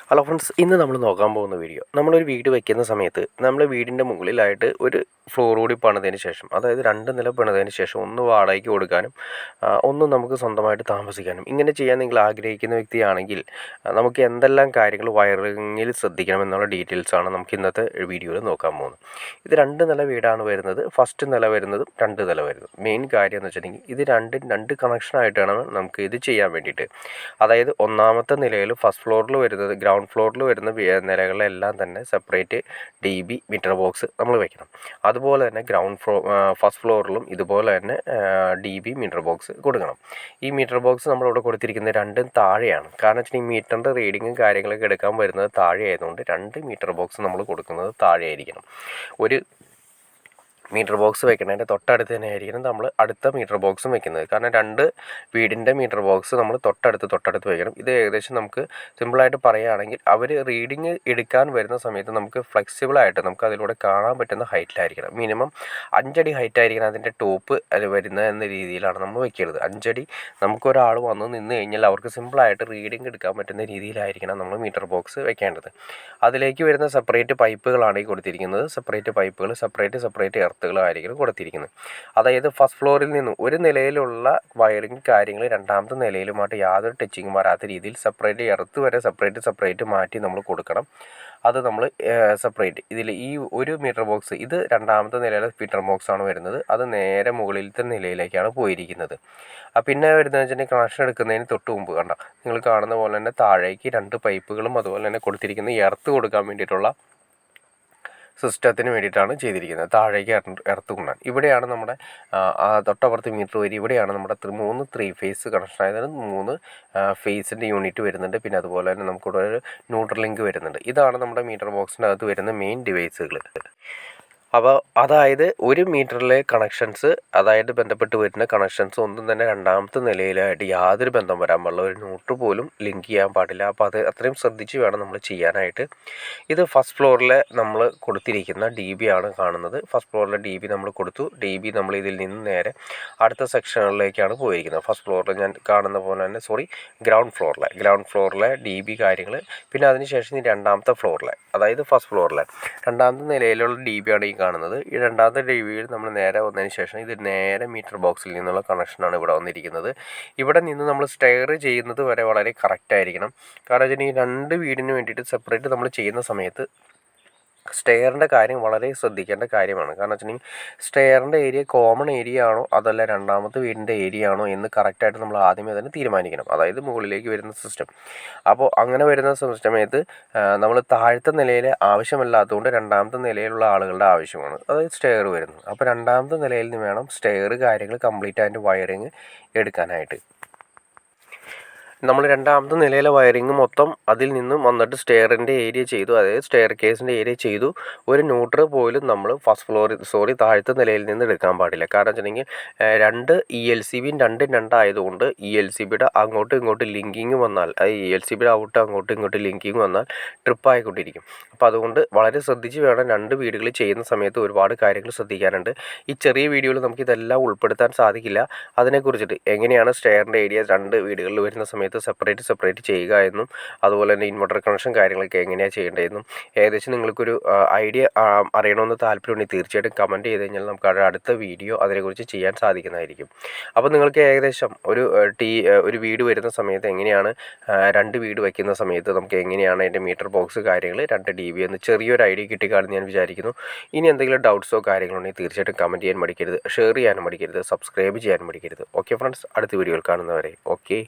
Hello friends, ഇന്ന് നമ്മൾ നോക്കാൻ പോകുന്ന വീഡിയോ, നമ്മളൊരു വീട് വയ്ക്കുന്ന സമയത്ത് നമ്മൾ വീടിൻ്റെ മുകളിലായിട്ട് ഒരു ഫ്ലോർ കൂടി പണിതതിന് ശേഷം, അതായത് 2 നില പണിതതിന് ശേഷം ഒന്ന് വാടകയ്ക്ക് കൊടുക്കാനും ഒന്ന് നമുക്ക് സ്വന്തമായിട്ട് താമസിക്കാനും ഇങ്ങനെ ചെയ്യാൻ നിങ്ങൾ ആഗ്രഹിക്കുന്ന വ്യക്തിയാണെങ്കിൽ നമുക്ക് എന്തെല്ലാം കാര്യങ്ങൾ വയറിങ്ങിൽ ശ്രദ്ധിക്കണം എന്നുള്ള ഡീറ്റെയിൽസാണ് നമുക്ക് ഇന്നത്തെ വീഡിയോയിൽ നോക്കാൻ പോകുന്നത്. ഇത് 2 നില വീടാണ് വരുന്നത്. ഫസ്റ്റ് നില വരുന്നതും 2 നില വരുന്നതും. മെയിൻ കാര്യം എന്ന് വെച്ചിട്ടുണ്ടെങ്കിൽ ഇത് രണ്ടും 2 കണക്ഷനായിട്ടാണ് നമുക്ക് ഇത് ചെയ്യാൻ വേണ്ടിയിട്ട്. അതായത് ഒന്നാമത്തെ നിലയിൽ ഫസ്റ്റ് ഫ്ലോറിൽ വരുന്നത്, ഗ്രൗണ്ട് ഫ്ലോറിൽ വരുന്ന നിലകളിലെല്ലാം തന്നെ സെപ്പറേറ്റ് DB മീറ്റർ ബോക്സ് നമ്മൾ വെക്കണം. അതുപോലെ തന്നെ ഫസ്റ്റ് ഫ്ലോറിലും ഇതുപോലെ തന്നെ DB മീറ്റർ ബോക്സ് കൊടുക്കണം. ഈ മീറ്റർ ബോക്സ് നമ്മളിവിടെ കൊടുത്തിരിക്കുന്നത് രണ്ടും താഴെയാണ്. കാരണം വെച്ചാൽ ഈ മീറ്ററിൻ്റെ റീഡിങ്ങും കാര്യങ്ങളൊക്കെ എടുക്കാൻ വരുന്നത് താഴെ ആയതുകൊണ്ട് 2 മീറ്റർ ബോക്സ് നമ്മൾ കൊടുക്കുന്നത് താഴെ ആയിരിക്കണം. ഒരു മീറ്റർ ബോക്സ് വെക്കുന്നതിൻ്റെ തൊട്ടടുത്ത് തന്നെ ആയിരിക്കണം നമ്മൾ അടുത്ത മീറ്റർ ബോക്സും വെക്കുന്നത്. കാരണം 2 വീടിൻ്റെ മീറ്റർ ബോക്സ് നമ്മൾ തൊട്ടടുത്ത് വെക്കണം. ഇത് ഏകദേശം നമുക്ക് സിമ്പിളായിട്ട് പറയുകയാണെങ്കിൽ അവർ റീഡിങ് എടുക്കാൻ വരുന്ന സമയത്ത് നമുക്ക് ഫ്ലെക്സിബിളായിട്ട് നമുക്ക് അതിലൂടെ കാണാൻ പറ്റുന്ന ഹൈറ്റിലായിരിക്കണം. മിനിമം 5 അടി ഹൈറ്റ് ആയിരിക്കണം അതിൻ്റെ ടോപ്പ് വരുന്നത് എന്ന രീതിയിലാണ് നമ്മൾ വെക്കുന്നത്. 5 അടി നമുക്കൊരാൾ വന്ന് നിന്ന് കഴിഞ്ഞാൽ അവർക്ക് സിമ്പിളായിട്ട് റീഡിങ് എടുക്കാൻ പറ്റുന്ന രീതിയിലായിരിക്കണം നമ്മൾ മീറ്റർ ബോക്സ് വെക്കേണ്ടത്. അതിലേക്ക് വരുന്ന സെപ്പറേറ്റ് പൈപ്പുകളാണ് ഈ കൊടുത്തിരിക്കുന്നത്. സെപ്പറേറ്റ് പൈപ്പുകൾ സെപ്പറേറ്റ് എർത്തുകളായിരിക്കും കൊടുത്തിരിക്കുന്നത്. അതായത് ഫസ്റ്റ് ഫ്ലോറിൽ നിന്നും ഒരു നിലയിലുള്ള വയറിങ് കാര്യങ്ങൾ രണ്ടാമത്തെ നിലയിലുമായിട്ട് യാതൊരു ടച്ചിങ്ങും വരാത്ത രീതിയിൽ സെപ്പറേറ്റ് എർത്ത് വരെ സെപ്പറേറ്റ് മാറ്റി നമ്മൾ കൊടുക്കണം. അത് നമ്മൾ സെപ്പറേറ്റ് ഇതിൽ ഈ ഒരു മീറ്റർ ബോക്സ്, ഇത് രണ്ടാമത്തെ നിലയിലെ മീറ്റർ ബോക്സ് ആണ് വരുന്നത്. അത് നേരെ മുകളിലത്തെ നിലയിലേക്കാണ് പോയിരിക്കുന്നത്. പിന്നെ വരുന്നത് വെച്ചിട്ടുണ്ടെങ്കിൽ കണക്ഷൻ എടുക്കുന്നതിന് തൊട്ട് മുമ്പ് കണ്ട നിങ്ങൾ കാണുന്ന പോലെ തന്നെ താഴേക്ക് 2 പൈപ്പുകളും അതുപോലെ തന്നെ കൊടുത്തിരിക്കുന്ന എർത്ത് കൊടുക്കാൻ വേണ്ടിയിട്ടുള്ള സിസ്റ്റത്തിന് വേണ്ടിയിട്ടാണ് ചെയ്തിരിക്കുന്നത്. താഴേക്ക് എർത്ത് കൊണ്ടാണ്. ഇവിടെയാണ് നമ്മുടെ തൊട്ടപ്പുറത്ത് മീറ്റർ വരി. ഇവിടെയാണ് നമ്മുടെ 3 3 ഫേസ് കണക്ഷൻ ആയത് 3 ഫേസിൻ്റെ യൂണിറ്റ് വരുന്നുണ്ട്. പിന്നെ അതുപോലെ തന്നെ നമുക്കിവിടെ ഒരു ന്യൂട്രൽ ലിങ്ക് വരുന്നുണ്ട്. ഇതാണ് നമ്മുടെ മീറ്റർ ബോക്സിൻ്റെ അകത്ത് വരുന്ന മെയിൻ ഡിവൈസുകൾ. അപ്പോൾ അതായത് ഒരു മീറ്ററിലെ കണക്ഷൻസ്, അതായത് ബന്ധപ്പെട്ട് വരുന്ന കണക്ഷൻസ് ഒന്നും തന്നെ രണ്ടാമത്തെ നിലയിലായിട്ട് യാതൊരു ബന്ധം വരാൻ പാടില്ല. ഒരു ന്യൂട്രൽ പോലും ലിങ്ക് ചെയ്യാൻ പാടില്ല. അപ്പോൾ അത് അത്രയും ശ്രദ്ധിച്ച് വേണം നമ്മൾ ചെയ്യാനായിട്ട്. ഇത് ഫസ്റ്റ് ഫ്ലോറിൽ നമ്മൾ കൊടുത്തിരിക്കുന്ന DB ആണ് കാണുന്നത്. ഫസ്റ്റ് ഫ്ലോറിലെ DB നമ്മൾ കൊടുത്തു. DB നമ്മൾ ഇതിൽ നിന്ന് നേരെ അടുത്ത സെക്ഷനുകളിലേക്കാണ് പോയിരിക്കുന്നത്. ഫസ്റ്റ് ഫ്ലോറിൽ ഞാൻ കാണുന്ന പോലെ തന്നെ ഗ്രൗണ്ട് ഫ്ലോറിലെ DB കാര്യങ്ങൾ. പിന്നെ അതിനുശേഷം ഈ രണ്ടാമത്തെ ഫ്ലോറിലെ, അതായത് ഫസ്റ്റ് ഫ്ലോറിലെ രണ്ടാമത്തെ നിലയിലുള്ള DB ആണ് ഈ കാണുന്നത്. ഈ രണ്ടാമത്തെ DBയിൽ നമ്മൾ നേരെ വന്നതിന് ശേഷം ഇത് നേരെ മീറ്റർ ബോക്സിൽ നിന്നുള്ള കണക്ഷനാണ് ഇവിടെ വന്നിരിക്കുന്നത്. ഇവിടെ നിന്ന് നമ്മൾ സ്റ്റെയർ ചെയ്യുന്നത് വരെ വളരെ കറക്റ്റ് ആയിരിക്കണം. കാരണം വെച്ചാൽ ഈ 2 വീടിന് വേണ്ടിയിട്ട് സെപ്പറേറ്റ് നമ്മൾ ചെയ്യുന്ന സമയത്ത് സ്റ്റെയറിൻ്റെ കാര്യം വളരെ ശ്രദ്ധിക്കേണ്ട കാര്യമാണ്. കാരണം വെച്ചിട്ടുണ്ടെങ്കിൽ സ്റ്റെയറിൻ്റെ ഏരിയ കോമൺ ഏരിയ ആണോ അതല്ല രണ്ടാമത്തെ വീടിൻ്റെ ഏരിയ ആണോ എന്ന് കറക്റ്റായിട്ട് നമ്മൾ ആദ്യമേ തന്നെ തീരുമാനിക്കണം. അതായത് മുകളിലേക്ക് വരുന്ന സിസ്റ്റം. അപ്പോൾ അങ്ങനെ വരുന്ന സമയത്ത് നമ്മൾ താഴത്തെ നിലയിൽ ആവശ്യമല്ലാത്തതുകൊണ്ട് രണ്ടാമത്തെ നിലയിലുള്ള ആളുകളുടെ ആവശ്യമാണ്, അതായത് സ്റ്റെയർ വരുന്നത്. അപ്പോൾ രണ്ടാമത്തെ നിലയിൽ നിന്ന് വേണം സ്റ്റെയർ കാര്യങ്ങൾ കംപ്ലീറ്റ് അതിൻ്റെ വയറിങ് എടുക്കാനായിട്ട്. നമ്മൾ രണ്ടാമത്തെ നിലയിലെ വയറിങ് മൊത്തം അതിൽ നിന്നും വന്നിട്ട് സ്റ്റെയറിൻ്റെ ഏരിയ ചെയ്തു, അതായത് സ്റ്റെയർ കേസിൻ്റെ ഏരിയ ചെയ്തു. ഒരു ന്യൂട്രൽ പോലും നമ്മൾ താഴത്തെ നിലയിൽ നിന്ന് എടുക്കാൻ പാടില്ല. കാരണം വെച്ചിട്ടുണ്ടെങ്കിൽ 2 ELCBയും 2 ആയതുകൊണ്ട് ELCBയുടെ അങ്ങോട്ടും ഇങ്ങോട്ടും ലിങ്കിങ് വന്നാൽ, ELCBയുടെ ഔട്ട് അങ്ങോട്ടും ഇങ്ങോട്ടും ലിങ്കിങ് വന്നാൽ ട്രിപ്പ് ആയിക്കൊണ്ടിരിക്കും. അപ്പോൾ അതുകൊണ്ട് വളരെ ശ്രദ്ധിച്ച് വേണം 2 വീടുകൾ ചെയ്യുന്ന സമയത്ത് ഒരുപാട് കാര്യങ്ങൾ ശ്രദ്ധിക്കാനുണ്ട്. ഈ ചെറിയ വീഡിയോയിൽ നമുക്കിതെല്ലാം ഉൾപ്പെടുത്താൻ സാധിക്കില്ല. അതിനെക്കുറിച്ചിട്ട് എങ്ങനെയാണ് സ്റ്റെയറിൻ്റെ ഏരിയ 2 വീടുകളിൽ വരുന്ന സമയത്ത് സെപ്പറേറ്റ് ചെയ്യുക എന്നും അതുപോലെ തന്നെ ഇൻവെർട്ടർ കണക്ഷൻ കാര്യങ്ങളൊക്കെ എങ്ങനെയാണ് ചെയ്യേണ്ടതെന്നും ഏകദേശം നിങ്ങൾക്കൊരു ഐഡിയ അറിയണമെന്ന് താല്പര്യമുണ്ടെങ്കിൽ തീർച്ചയായിട്ടും കമൻറ്റ് ചെയ്ത് കഴിഞ്ഞാൽ നമുക്ക് അടുത്ത വീഡിയോ അതിനെക്കുറിച്ച് ചെയ്യാൻ സാധിക്കുന്നതായിരിക്കും. അപ്പോൾ നിങ്ങൾക്ക് ഏകദേശം ഒരു വീട് വരുന്ന സമയത്ത് എങ്ങനെയാണ് 2 വീട് വയ്ക്കുന്ന സമയത്ത് നമുക്ക് എങ്ങനെയാണ് അതിൻ്റെ മീറ്റർ ബോക്സ് കാര്യങ്ങൾ 2 DB എന്ന് ചെറിയൊരു ഐഡിയ കിട്ടിക്കാണെന്ന് ഞാൻ വിചാരിക്കുന്നു. ഇനി എന്തെങ്കിലും ഡൗട്ട്സോ കാര്യങ്ങളോ ഉണ്ടെങ്കിൽ തീർച്ചയായിട്ടും കമൻറ്റ് ചെയ്യാൻ മടിക്കരുത്, ഷെയർ ചെയ്യാനും മടിക്കരുത്, സബ്സ്ക്രൈബ് ചെയ്യാനും മടിക്കരുത്. ഓക്കെ ഫ്രണ്ട്സ്, അടുത്ത വീഡിയോയിൽ കാണുന്നവരെ ഓക്കെ.